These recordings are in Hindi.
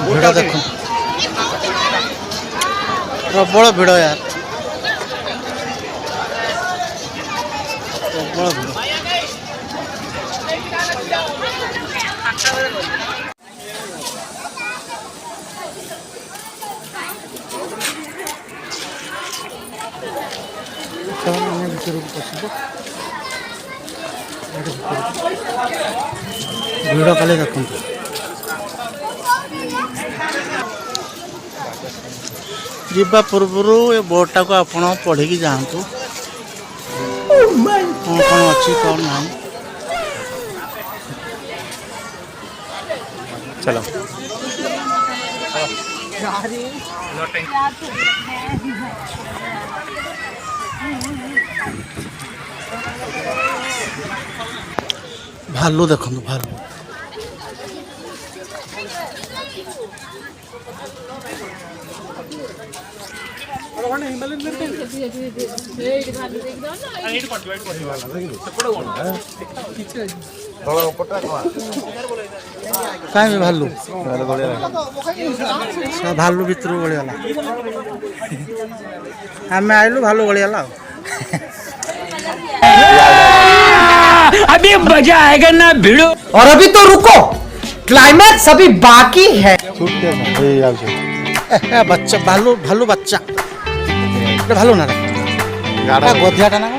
भिड़ देख प्रबल भिड़ यार प्रबल भिड़। भिड़ खाली देखु जीवा पूर्व ये बोर्डटा को आप पढ़ी जातु कौन कौन अच्छी कौन ना। चलो भालू देखो भालू कहीं भालू भालू भितर गला आम आइलु भालू गला अभी मजा आएगा ना भिड़ो। और अभी तो रुको, क्लाइमैक्स अभी बाकी है। बच्चा भालू भालू बच्चा भालू ना गधियाटा ना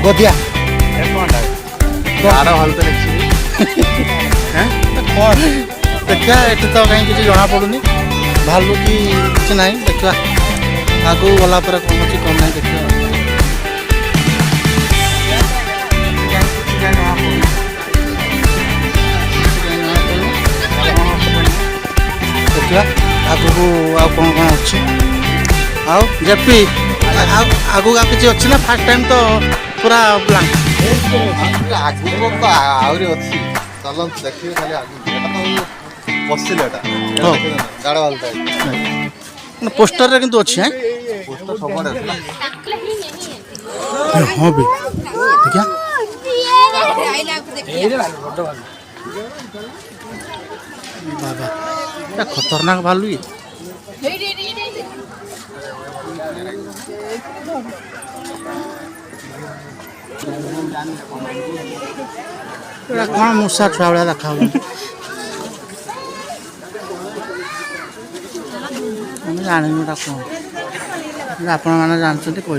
गधिया देखा ये तो कहीं किसी जना पड़ूनी भालू की किसी ना देखा आगू गला पर कौन अच्छी कौन ना देखा आगू कौन कौन अच्छी आओ जेपी आगू का किसी अच्छी ना फास्ट टाइम तो पूरा ब्लांक आगु तो आहरी अच्छी चलत देखिए खाली आगु बसिले गाड़ा वालता पोस्टर रे किंतु अच्छी हैं पोस्टर सबड़े हाँ भी देखिए बाबा क्या खतरनाक भालू ये कौन मूसा छुआ भाया देखा जानी कौन आपण मैंने जानते कह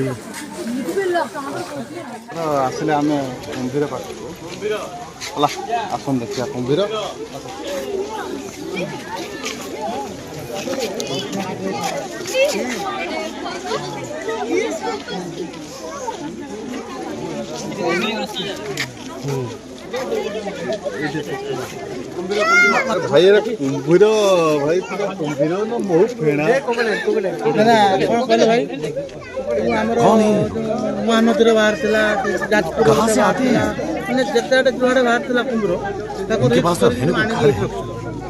आसिले आम कुंभीर पाख आसन देखिए कुंभीर भाई कुंभीर भाई कुंभीर ना बहुत फेणा भाई महानदी बाहर जाजपुर मैंने जिते जुआड़े बाहर कुंभीर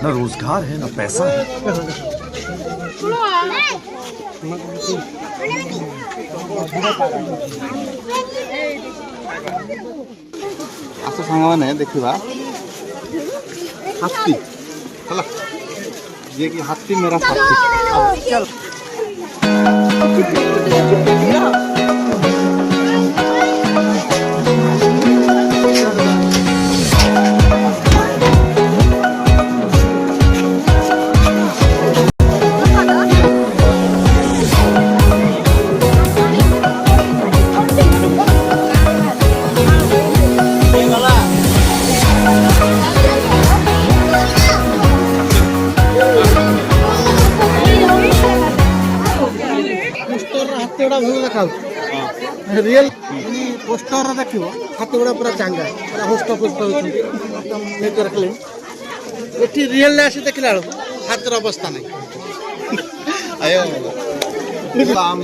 न रोजगार है न पैसा है। आस सांग मैंने देखा हाथी है ये कि हाथी मेरा साथी चल रियल पोस्टर देख हाथी गुड़ा पूरा चांगा पूरा हुष्ट पुष्ट होती रियल आस देखला हाथर अवस्था नहीं आम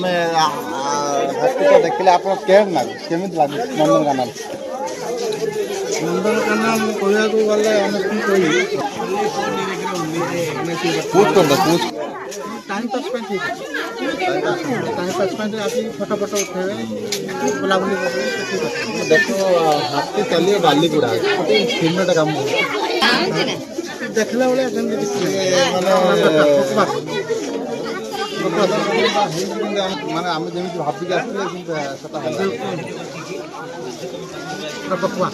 हाथी को देखले आप केमी लगे नंदनकानन नंदनकानन कहूँ गले पूछ कर पूछ टाइम पास पे ठीक है टाइम पास पे आके फोटो फोटो उठेबे बुलाबुली करबे ठीक है देखो हाथी चलिए बाली गुड़ा तीनटा काम देखला बेले एजेंट दिखते ମାନେ ଆମେ ଯେମିତି ଭାବିକି ଆସିଥିଲେ କିନ୍ତୁ ସେଟା ହେଲା ପକୁଆ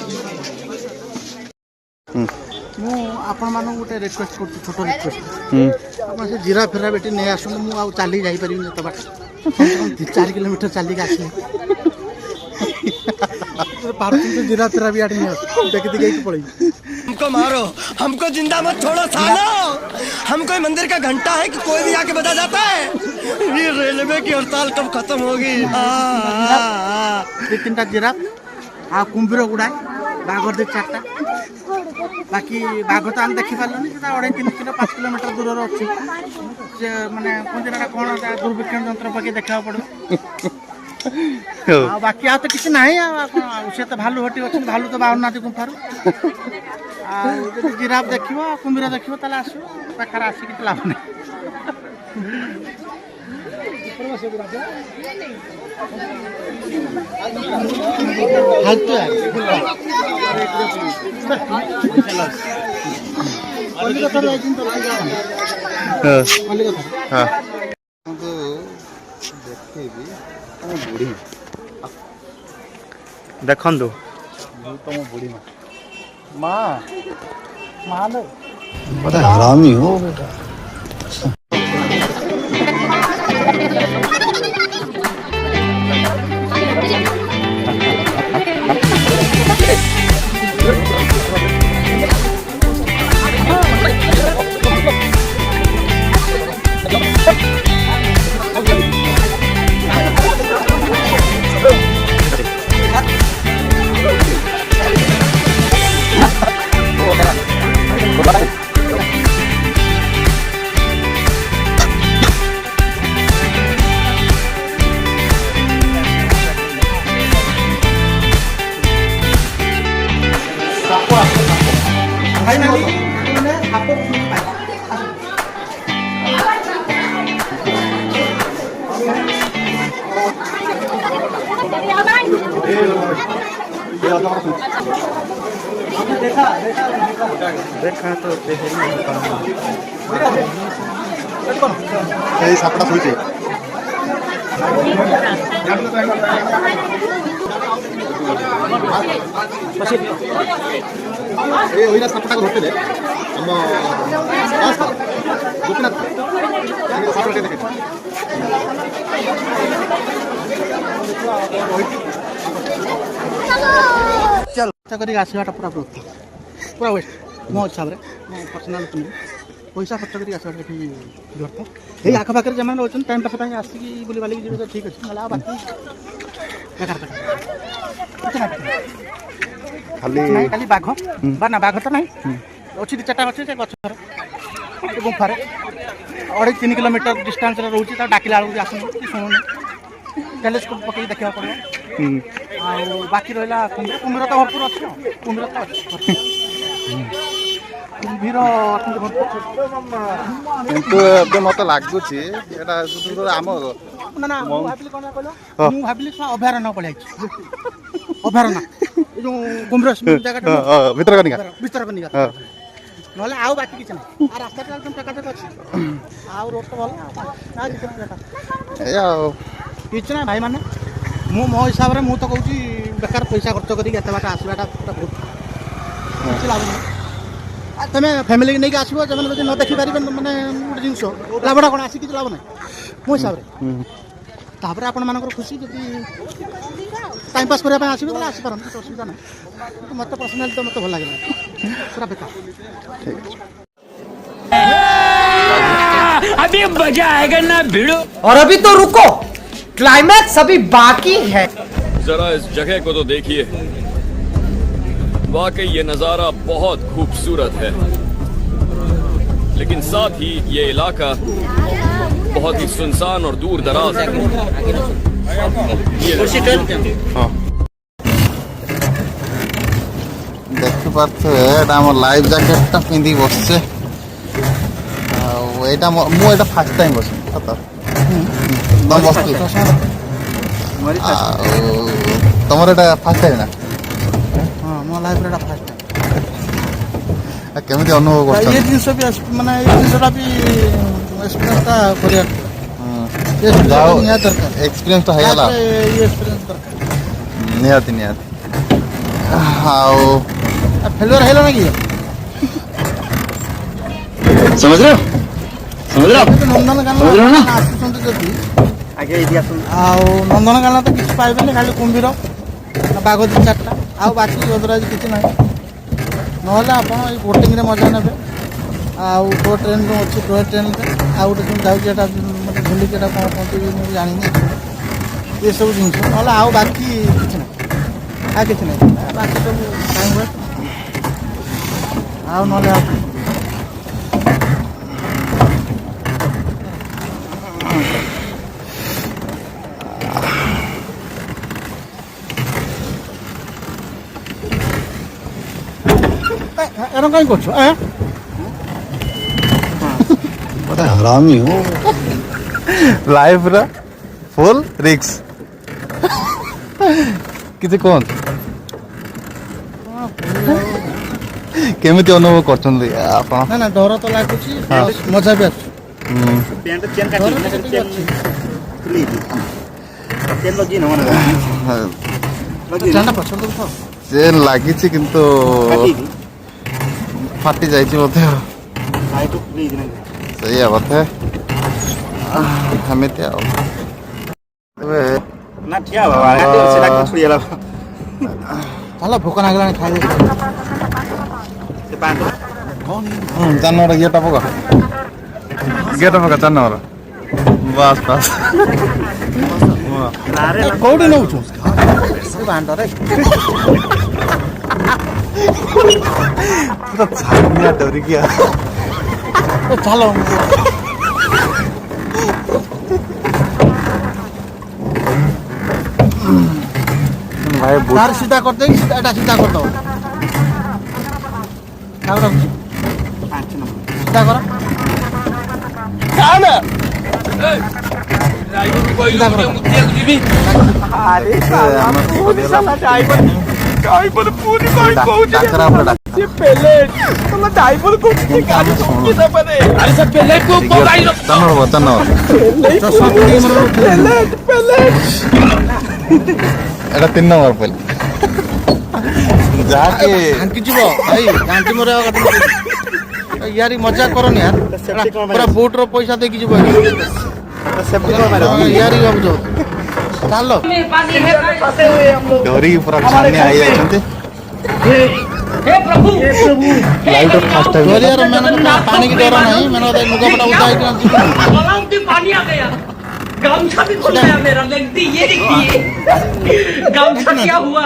ମୁଁ ଆପଣମାନଙ୍କୁ ଗୋଟେ ରିକ୍ୱେଷ୍ଟ କରୁଛି ଛୋଟ ରିକ୍ୱେଷ୍ଟ ଆପଣ ସେ ଜିରା ଫେରା ବେଟି ନେଇ ଆସନ୍ତୁ ମୁଁ ଆଉ ଚାଲିକି ଯାଇପାରିବିନି ଏତେ ବାଟ 4 କିଲୋମିଟର ଚାଲିକି ଆସିବି पार्किंग से जीरा तेरा भी आठ नहीं देख देख के पड़ेगी हमको मारो, हमको जिंदा मत छोड़ो सालो। हम कोई मंदिर का घंटा है कि कोई भी आके बता जाता है। ये रेलवे की हड़ताल कब खत्म होगी? तीन टा जीरा आ कुंभीर गुड़ा बाघर दे चारटा बाकी बाघ तो हम देखी पारलुनी सेटा 3.5 किलो 5 किलोमीटर दूर अच्छी से माने पंजरा कोन दुर्भिक्षण यंत्र पके देखा पड़ो बाकी आ तो किसी नहीं से तो भालू हटी अच्छे भालू तो बाहर ना गुंफार जिराफ देखो कुंभीर देखो ताले आस पाखे आसिक लाभ नहीं ଦେଖନ୍ତୁ तुम बुढ़ी माँ माँ लो बड़ा हरामी हो बेटा देखा तो यही सापड़ा सोई ये ओइना सापड़ा को होटल है हम गोपीनाथ सापड़ा देखे चल करी आसवाटा पूरा पूरा वेस्ट मो हिसाब से मो पर्सनाल पैसा खर्च कर आसवाटा व्यर्थ यही आखपाखे जमाने रोच टाइम पास आसिकी बुली बालिक जी तो ठीक अच्छे ना बाकी बेकार खाली बाघ ना बाघ तो ना अच्छी 2-4 अच्छे से गचर गुंफार 2.5-3 किलोमीटर डिस्टेंस रोचे डाकिला बेलू आसुन शुणुनि टेलीस्कोप पकड़ देखा पड़ो बाकी रहा कुंभीर तो भरपूर अच्छे कुंभीर तो अच्छे कुंभीर କିନ୍ତୁ ଏବେ ମତେ ଲାଗୁଛି ଏଟା ଆମ ना भाविली कौन कहल भाविली अभयारण्य पड़े अभयारण्य जो कुंभीर जगह ଭିତରକନିକା ना बाकी किसी ना रास्ता एकदम चकाचक अच्छे रोड तो भल किसी ना भाई मैंने मो हिसाब से मुझे तो कहूँ बेकार पैसा खर्च करके बाट आसवाटा पूरा बहुत किसी लाभ नहीं तुम फैमिली नहीं आसो जो न देखी पारे मैंने गोटे जिन लाभटा कौन आसिक लाभ ना मो हिसाब से तापर आपण मान खुशी जब टाइम पास करने आसवे तो आसपार असुविधा ना मत पर्सनाली तो मत भल लगे पूरा बेकार अभी मजा आएगा ना भिड़ो। और अभी तो रुको, क्लाइमैक्स अभी बाकी है। जरा इस जगह को तो देखिए, वाकई ये नजारा बहुत खूबसूरत है, लेकिन साथ ही ये इलाका बहुत ही सुनसान और दूर दराज है। देख पारे लाइफ जैकेट पिंधि बसचे फास्ट टाइम बस ସତ ତମ ବସ୍ତୁ ଆଉ ତମର ଏଇଟା ଫାର୍ଷ୍ଟ ଟାଇମ୍ ନା ହଁ ମୋ ଲାଇଫ୍ରେ ଏଇଟା ଫାର୍ଷ୍ଟ କେମିତି ଅନୁଭବ ଟାଇମ୍ କରୁଛ ଏ ଜିନିଷ ବି ମାନେ ଏଇ ଜିନିଷଟା ବି ଏକ୍ସପିରିଏନ୍ସଟା କରିବା ଯାଉ ନିହାତି ଦରକାର ଏକ୍ସପିରିଏନ୍ସ ତ ହେଇଗଲା ଏଇ ଏକ୍ସପିରିଏନ୍ସ ଦରକାର ନିହାତି ନିହାତି ଆଉ ଫେଲୁଅର ହେଇଲ ନା କି समझ रहे हो समझ रहे हो ନନ୍ଦନକାନନ ଆସୁଛନ୍ତି ଯଦି आगे एरिया सुन ଆଉ ନନ୍ଦନକାନନ ତ କିଛି ପାଇବେନି ଖାଲି କୁମ୍ଭୀର ବାଘ 2-4ଟା ଆଉ ବାକି ଯଦୁରାଜି କିଛି ନାହିଁ ନହେଲେ ଆପଣ ଏଇ ବୋଟିଂରେ ମଜା ନେବେ ଆଉ ଟୋ ଟ୍ରେନ୍ରୁ ଅଛି ଟୋ ଟ୍ରେନ୍ରେ ଆଉ ଗୋଟେ ଯେଉଁ ଯାଉଛି ଏଇଟା ମୋତେ ଭୁଲିକି ଏଇଟା କ'ଣ କହନ୍ତି ମୁଁ ଜାଣିନି ଏସବୁ ଜିନିଷ ନହେଲେ ଆଉ ବାକି କିଛି ନାହିଁ ଆଉ କିଛି ନାହିଁ ବାକି ସବୁ ଟାଇମ୍ ୱେଷ୍ଟ ଆଉ ନହେଲେ ଆଉ ଏରଣ କାହିଁ କରୁଛ बड़ा हरामी हो ଲାଇଫ୍ର ଫୁଲ୍ ରିକ୍ସ କିଛି କୁହନ୍ତୁ କେମିତି ଅନୁଭବ କରୁଛନ୍ତି ଆପଣ ନା ନା ଡର ତ ଲାଗୁଛି ମଜା ବି ଆସୁଛି पैंट चेन का ଡର ठीक ଟିକେ चेन ଅଛି खुली चेन लगी ना होना लगी ଟ୍ରେନ୍ଟା ପଛରେ ତ ଚେନ୍ ଲାଗିଛି କିନ୍ତୁ लगी ଫାଟି ଯାଇଛି ବୋଧେ लाइट खुली ना ସେଇଆ ବୋଧେ ଏମିତି ଆଉ ଏବେ ना ठिया बाबा से लाग छुड़ी ला ଚାଲ ଭୋକ ଲାଗିଲାଣି ଖାଇଦେଇ से पैंट ଚାରି ନମ୍ବର ଗିଅଟା ପକା ଗିଅଟା ପକା 4 ନମ୍ବର ବାସ୍ ବାସ୍ अरे କୋଉଠି ନେଉଛୁ ବାଣ୍ଡରେ ପୁରା ଛାନିଆ ଡରିକି ଚାଲ ଭାଇ ତାର ସିଧା କରିଦେଇ ଏଇଟା ସିଧା କରିଦେବ ଆଉ ରଖୁଛି 5 नंबर ସିଧା କର ଡାକରା ପୁରା এটা 3 নম্বর পইল যাকে ঢାଙ୍କିଯିବ ଭାଇ ଢାଙ୍କି ମରିବା କଥା ୟାରି ମଜା କରନି ୟାର ପୁରା ବୁଟ୍ର ପଇସା ଦେଇକି ଯିବ ୟାରି ଭାବୁଛ ଚାଲ ଡରିକି ପୁରା ଛାନିଆ ହେଇଯାଇଛନ୍ତି ଲାଇଟ୍ ଫାଷ୍ଟ ଟାଇମ୍ ଡରିବାର ମେନ୍ କଥା ପାଣିକି ଡର ନାହିଁ ମେନ୍ କଥା ଲୁଗାପଟା ଉଦା ହେଇକି पानी आ गया गामछा भी खुल गया मेरा लगती ये देखिए गामछा क्या हुआ